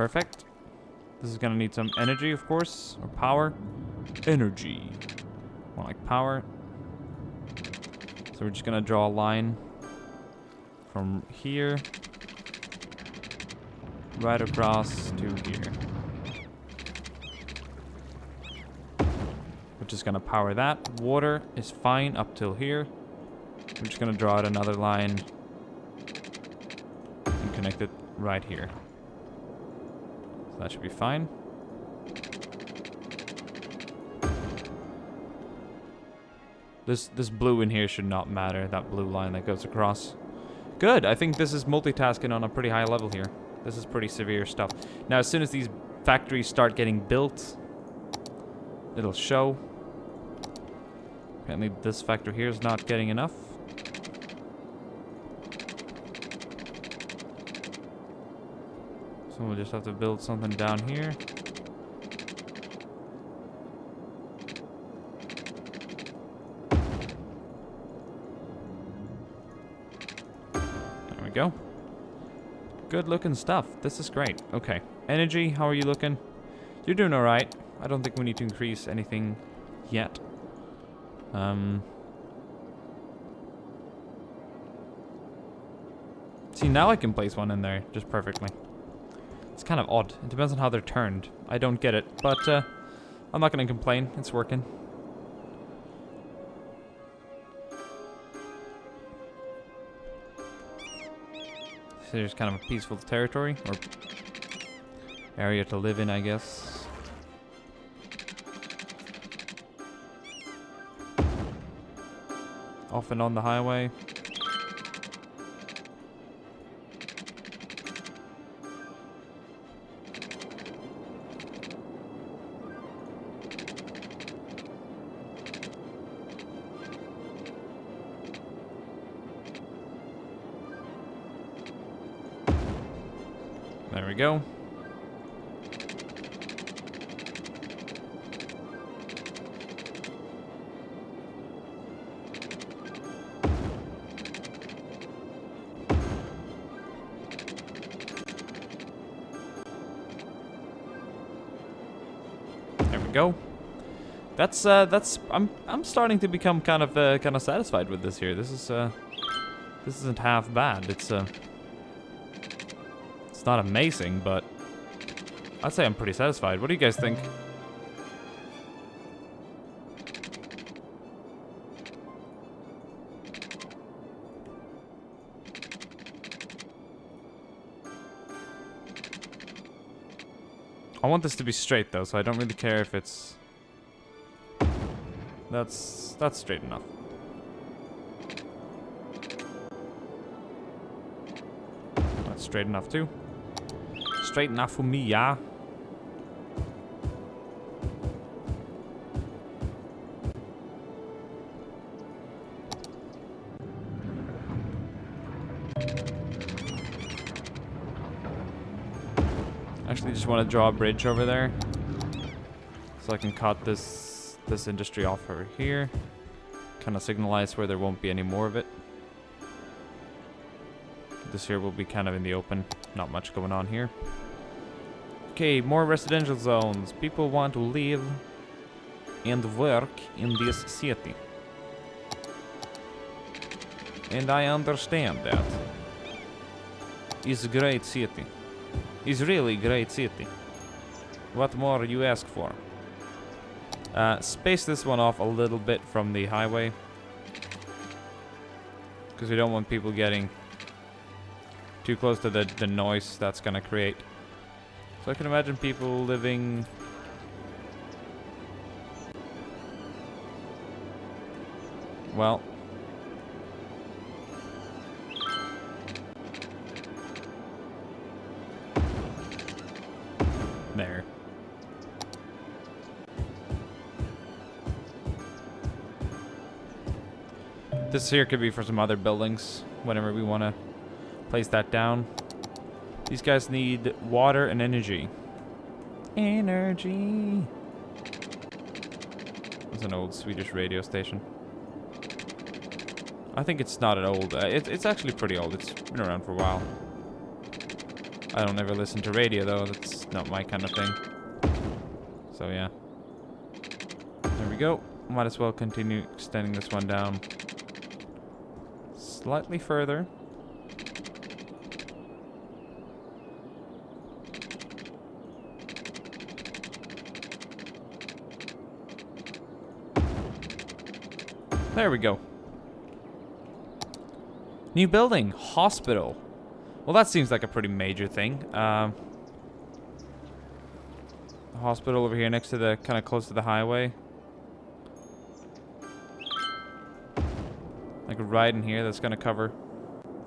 Perfect. This is gonna need some energy, of course, or power. Energy. More like power. So we're just gonna draw a line from here right across to here. We're just gonna power that. Water is fine up till here. We're just gonna draw out another line and connect it right here. So that should be fine. This blue in here should not matter, that blue line that goes across. Good, I think this is multitasking on a pretty high level here. This is pretty severe stuff. Now, as soon as these factories start getting built, it'll show. Apparently this factory here is not getting enough. So we'll just have to build something down here. There we go. Good looking stuff. This is great. Okay. Energy, how are you looking? You're doing alright. I don't think we need to increase anything yet. See, now I can place one in there just perfectly. It's kind of odd. It depends on how they're turned. I don't get it, but I'm not going to complain. It's working. So there's kind of a peaceful territory, or area to live in, I guess. Off and on the highway. There we go. There we go. That's I'm starting to become kind of satisfied with this here. This isn't half bad. It's not amazing, but I'd say I'm pretty satisfied. What do you guys think? I want this to be straight though, so I don't really care if it's... That's straight enough. That's straight enough too. Straight enough for me, yeah. Actually, just want to draw a bridge over there, so I can cut this industry off over here. Kind of signalize where there won't be any more of it. This here will be kind of in the open. Not much going on here. Okay, more residential zones. People want to live and work in this city. And I understand that. It's a great city. It's really great city. What more you ask for? Space this one off a little bit from the highway. Because we don't want people getting too close to the noise that's gonna create. So I can imagine people living... Well... There. This here could be for some other buildings, whenever we want to place that down. These guys need water and energy. Energy. It's an old Swedish radio station. I think it's not an old... it's actually pretty old. It's been around for a while. I don't ever listen to radio though. That's not my kind of thing. So yeah. There we go. Might as well continue extending this one down slightly further. There we go. New building, hospital. Well, that seems like a pretty major thing. Hospital over here next to the, kind of close to the highway. Like right in here, that's gonna cover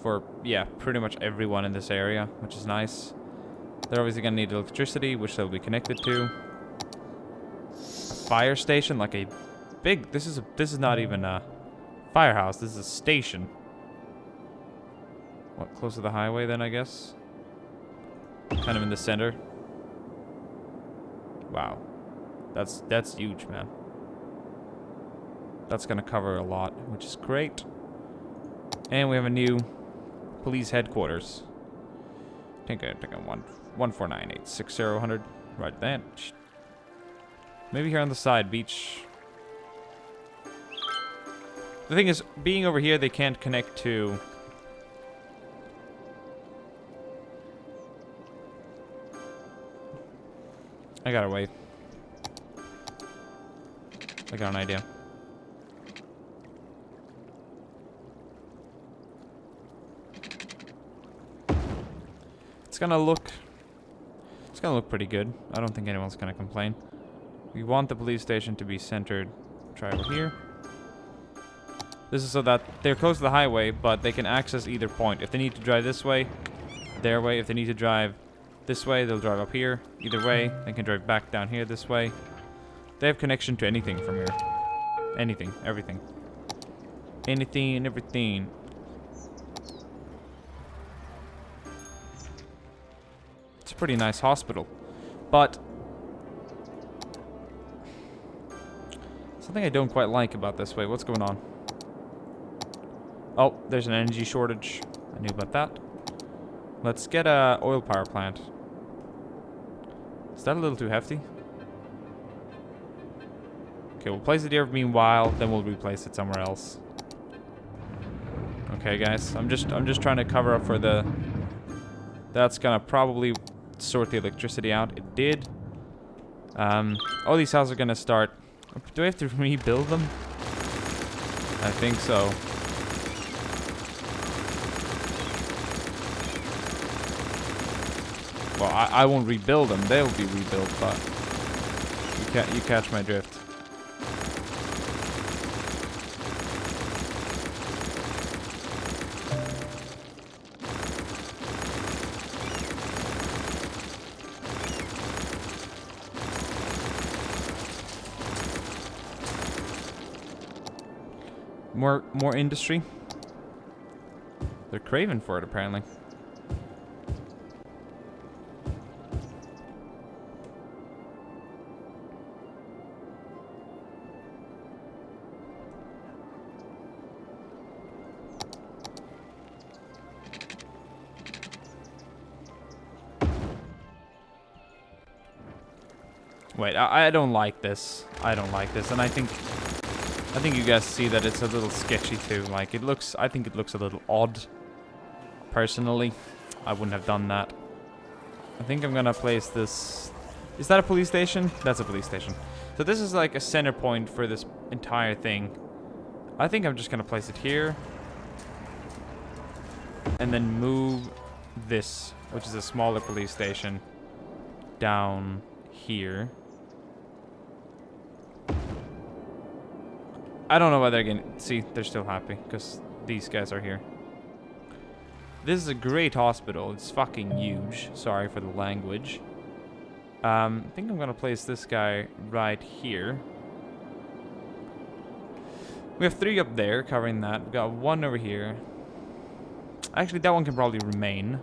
for, yeah, pretty much everyone in this area, which is nice. They're obviously gonna need electricity, which they'll be connected to. A fire station, like a big, this is not even a firehouse, this is a station. What, close to the highway then, I guess? Kind of in the center. Wow. That's huge, man. That's gonna cover a lot, which is great. And we have a new police headquarters. I think I 1498600. Right then. Maybe here on the side, beach. The thing is, being over here, they can't connect to... I gotta wait. I got an idea. It's gonna look pretty good. I don't think anyone's gonna complain. We want the police station to be centered. Try over here. This is so that they're close to the highway, but they can access either point. If they need to drive this way, their way. If they need to drive this way, they'll drive up here. Either way, they can drive back down here this way. They have connection to anything from here. Anything, everything. Anything and everything. It's a pretty nice hospital. But something I don't quite like about this way. What's going on? Oh, there's an energy shortage. I knew about that. Let's get a oil power plant. Is that a little too hefty? Okay, we'll place it here meanwhile, then we'll replace it somewhere else. Okay, guys, I'm just trying to cover up for the... That's gonna probably sort the electricity out. It did. All these houses are gonna start... Do I have to rebuild them? I think so. Well, I won't rebuild them. They'll be rebuilt, but you catch my drift. More industry. They're craving for it, apparently. Wait, I don't like this. I don't like this, and I think you guys see that it's a little sketchy too. Like I think it looks a little odd. Personally, I wouldn't have done that. I think I'm gonna place this. Is that a police station? That's a police station. So this is like a center point for this entire thing. I think I'm just gonna place it here, and then move this, which is a smaller police station, down here. I don't know why they're getting... See, they're still happy because these guys are here. This is a great hospital. It's fucking huge. Sorry for the language. I think I'm gonna place this guy right here. We have 3 up there covering that. We've got 1 over here. Actually, that one can probably remain.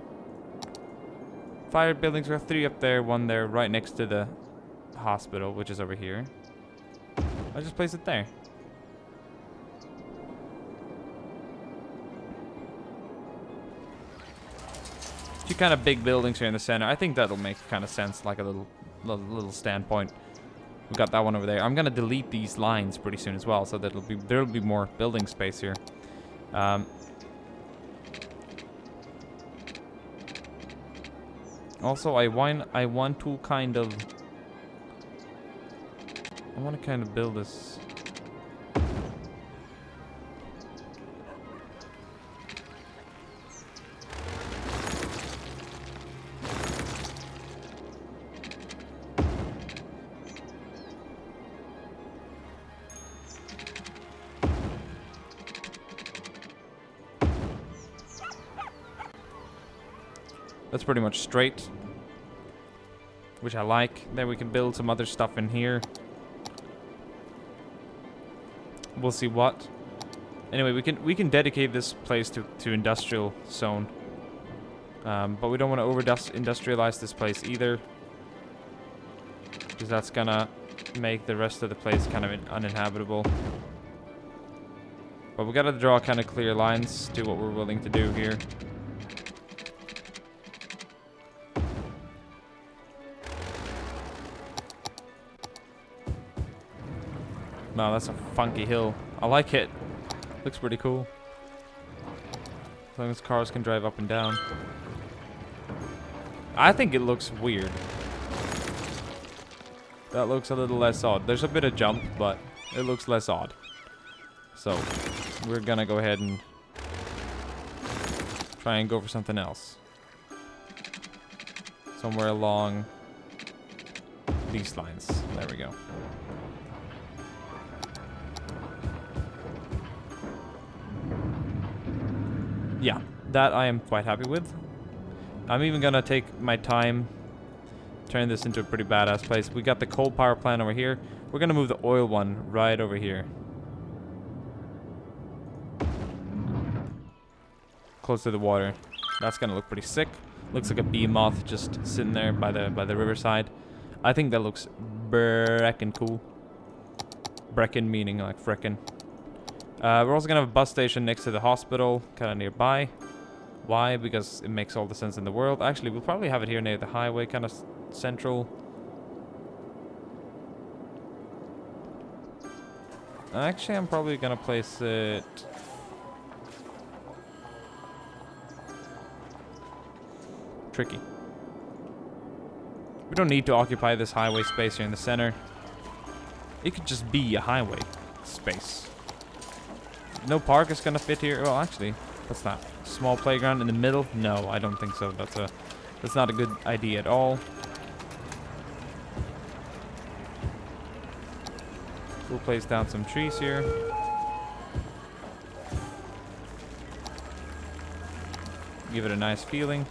Fire buildings, we have 3 up there, 1 there, right next to the hospital, which is over here. I'll just place it there. Two kind of big buildings here in the center. I think that'll make kind of sense, like a little standpoint. We got that one over there. I'm gonna delete these lines pretty soon as well, so that there'll be more building space here. Also, I want to kind of build this. That's pretty much straight, which I like. Then we can build some other stuff in here. We'll see what. Anyway, we can dedicate this place to industrial zone, but we don't want to industrialize this place either, because that's gonna make the rest of the place kind of uninhabitable. But we gotta draw kind of clear lines to what we're willing to do here. No, that's a funky hill. I like it. Looks pretty cool. As long as cars can drive up and down. I think it looks weird. That looks a little less odd. There's a bit of jump, but it looks less odd. So, we're gonna go ahead and try and go for something else. Somewhere along these lines. There we go. Yeah, that I am quite happy with. I'm even gonna take my time, turn this into a pretty badass place. We got the coal power plant over here. We're gonna move the oil one right over here. Close to the water. That's gonna look pretty sick. Looks like a bee moth just sitting there by the riverside. I think that looks breckin' cool. Breckin meaning like frickin'. We're also gonna have a bus station next to the hospital, kind of nearby. Why? Because it makes all the sense in the world. Actually, we'll probably have it here near the highway, kind of central. Actually, I'm probably gonna place it... tricky. We don't need to occupy this highway space here in the center. It could just be a highway space. No park is gonna fit here. Well, actually, what's that? Small playground in the middle? No, I don't think so. That's not a good idea at all. We'll place down some trees here. Give it a nice feeling.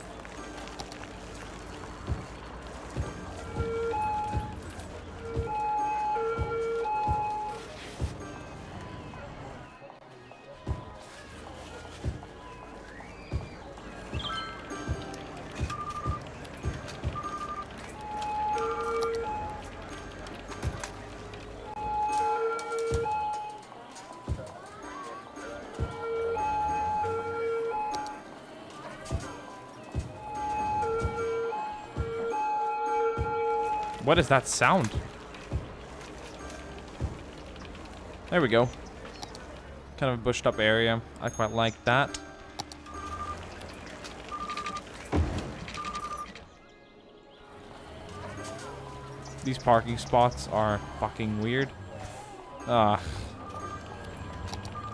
What is that sound? There we go. Kind of a bushed up area. I quite like that. These parking spots are fucking weird. My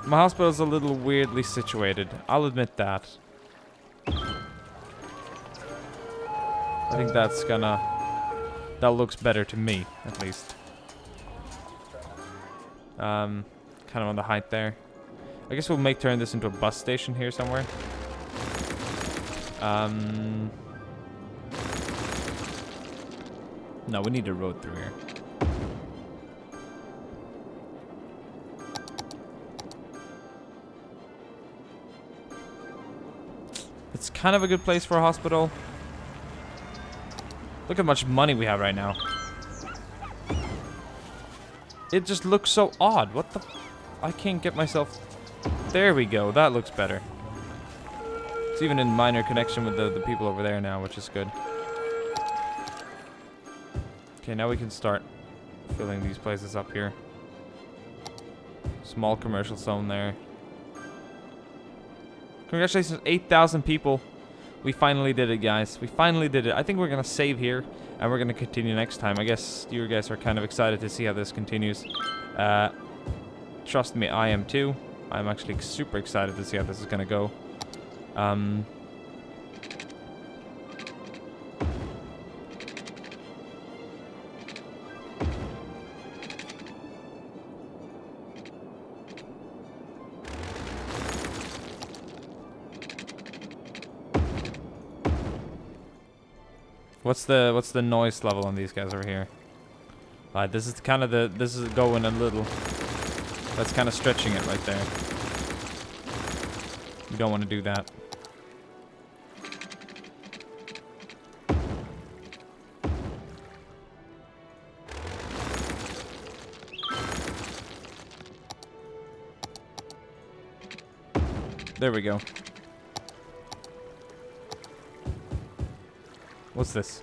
hospital's a little weirdly situated. I'll admit that. I think that's gonna... that looks better to me, at least. Kind of on the height there. I guess we'll turn this into a bus station here somewhere. No, we need a road through here. It's kind of a good place for a hospital. Look how much money we have right now. It just looks so odd. What the... I can't get myself... There we go. That looks better. It's even in minor connection with the people over there now, which is good. Okay, now we can start filling these places up here. Small commercial zone there. Congratulations, 8,000 people. We finally did it, guys. We finally did it. I think we're going to save here, and we're going to continue next time. I guess you guys are kind of excited to see how this continues. Trust me, I am too. I'm actually super excited to see how this is going to go. What's the noise level on these guys over here? This is kind of this is going a little. That's kind of stretching it right there. You don't want to do that. There we go. What's this?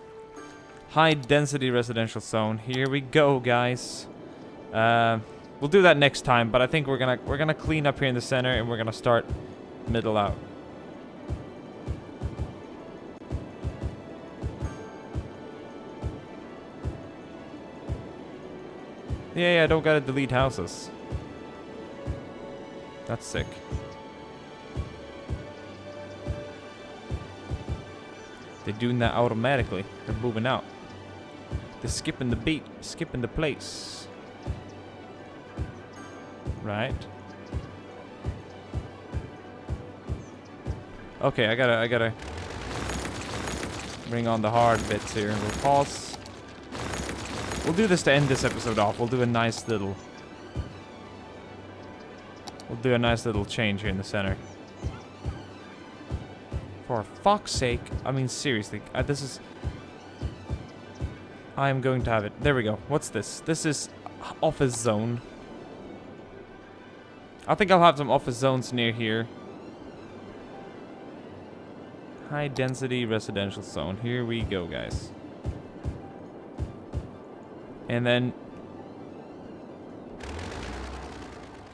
High density residential zone. Here we go, guys. We'll do that next time, but I think we're gonna clean up here in the center and we're gonna start middle out. Yeah, I don't gotta delete houses. That's sick. They're doing that automatically. They're moving out. They're skipping the beat, skipping the place. Right. Okay, I gotta bring on the hard bits here. We'll pause. We'll do this to end this episode off. We'll do a nice little change here in the center. For fuck's sake. I mean, seriously. This is... I am going to have it. There we go. What's this? This is office zone. I think I'll have some office zones near here. High density residential zone. Here we go, guys. And then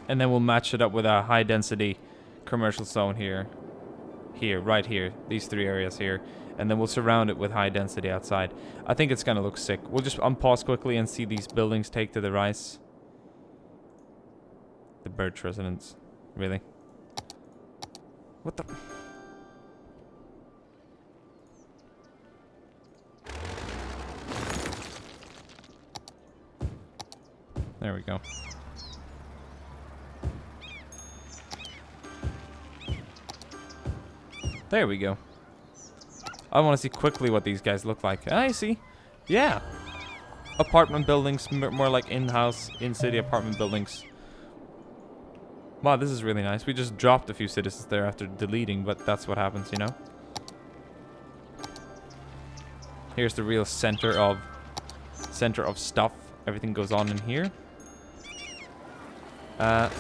we'll match it up with a high density commercial zone here. Right here. These three areas here. And then we'll surround it with high density outside. I think it's gonna look sick. We'll just unpause quickly and see these buildings take to the rise. The Birch residence. Really? What the... There we go. There we go. I want to see quickly what these guys look like. I see. Yeah. Apartment buildings, more like in-house, in-city apartment buildings. Wow, this is really nice. We just dropped a few citizens there after deleting, but that's what happens, you know? Here's the real center of stuff. Everything goes on in here. I'm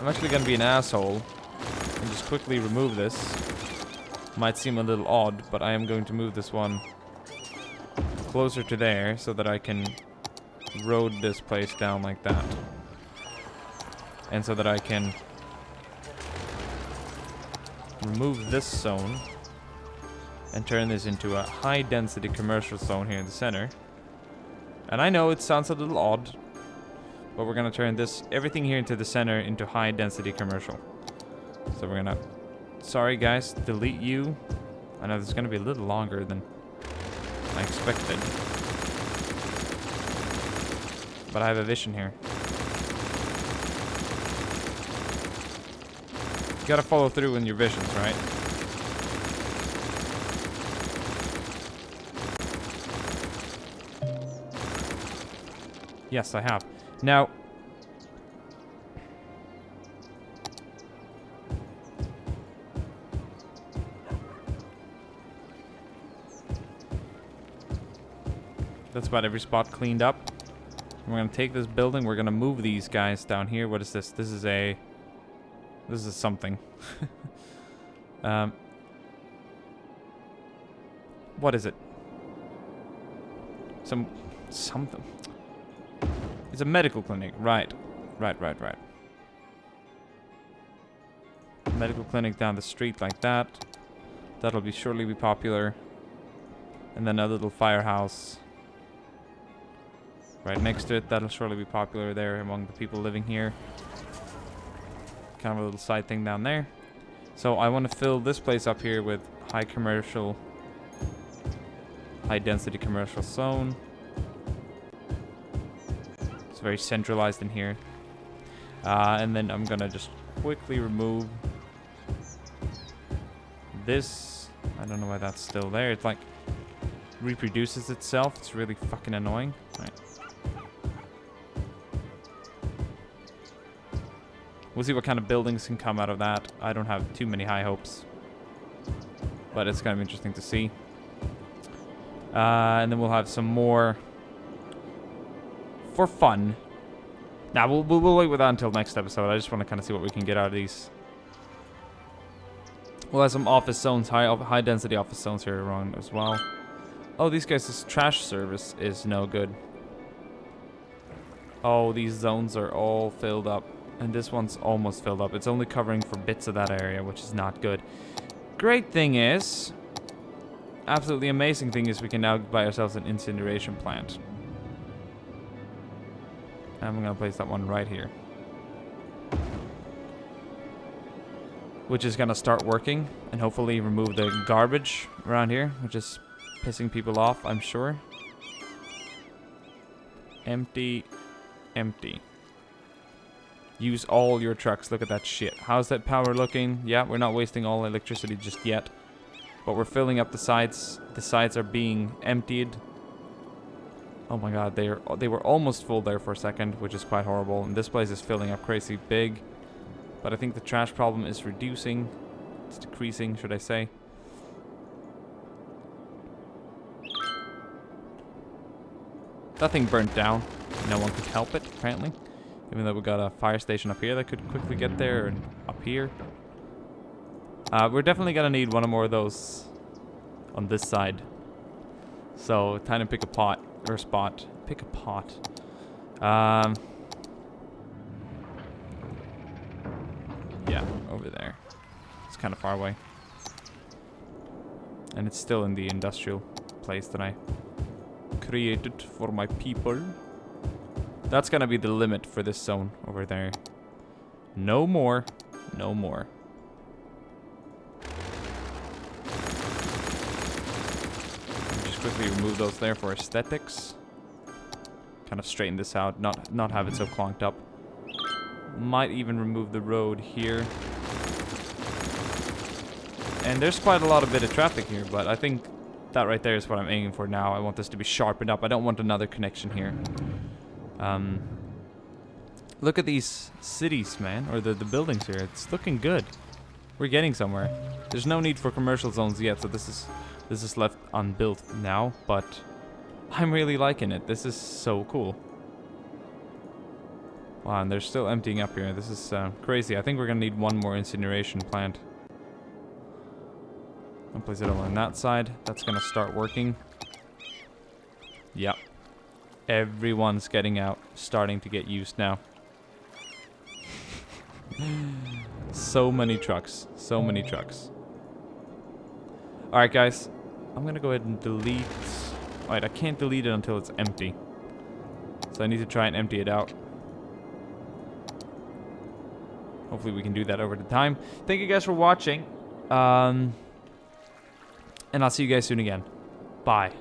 actually gonna be an asshole and just quickly remove this. Might seem a little odd, but I am going to move this one closer to there so that I can road this place down like that. And so that I can remove this zone and turn this into a high density commercial zone here in the center. And I know it sounds a little odd, but we're gonna turn everything here into the center into high density commercial. So we're gonna, sorry guys, delete you. I know this is gonna be a little longer than I expected, but I have a vision here. You gotta follow through in your visions, right? Yes, I have. Now, that's about every spot cleaned up. We're gonna take this building. We're gonna move these guys down here. What is this? This is something. What is it? Something. It's a medical clinic. Right. Right. Medical clinic down the street like that. That'll surely be popular. And then a little firehouse right next to it. That'll surely be popular there among the people living here. Kind of a little side thing down there. So I want to fill this place up here with high density commercial zone. It's very centralized in here. And then I'm gonna just quickly remove this. I don't know why that's still there. It's like reproduces itself. It's really fucking annoying. Right. We'll see what kind of buildings can come out of that. I don't have too many high hopes, but it's kind of interesting to see. And then we'll have some more for fun. Now we'll wait with that until next episode. I just want to kind of see what we can get out of these. We'll have some office zones, high density office zones here around as well. Oh, these guys' trash service is no good. Oh, these zones are all filled up. And this one's almost filled up. It's only covering for bits of that area, which is not good. Great thing is, absolutely amazing thing is we can now buy ourselves an incineration plant. And I'm going to place that one right here. Which is going to start working and hopefully remove the garbage around here, which is pissing people off, I'm sure. Empty. Use all your trucks. Look at that shit. How's that power looking? Yeah, we're not wasting all electricity just yet. But we're filling up the sides. The sides are being emptied. Oh my god, they were almost full there for a second, which is quite horrible. And this place is filling up crazy big. But I think the trash problem is reducing. It's decreasing, should I say. That thing burnt down. No one could help it, apparently. Even though we got a fire station up here that could quickly get there, and up here. We're definitely gonna need one or more of those on this side. So, time to pick a pot, or spot. Pick a pot. Yeah, over there. It's kind of far away. And it's still in the industrial place that I created for my people. That's gonna be the limit for this zone over there. No more. No more. Just quickly remove those there for aesthetics. Kind of straighten this out, not have it so clonked up. Might even remove the road here. And there's quite a lot of bit of traffic here, but I think that right there is what I'm aiming for now. I want this to be sharpened up. I don't want another connection here. Look at these cities, man, or the buildings here. It's looking good. We're getting somewhere. There's no need for commercial zones yet, so this is left unbuilt now, but I'm really liking it. This is so cool. Wow, and they're still emptying up here. This is crazy. I think we're gonna need one more incineration plant. I'll place it over on that side. That's gonna start working. Yep. Everyone's getting out, starting to get used now. So many trucks. So many trucks. Alright, guys. I'm gonna go ahead and delete... Alright, I can't delete it until it's empty. So I need to try and empty it out. Hopefully we can do that over the time. Thank you guys for watching. And I'll see you guys soon again. Bye.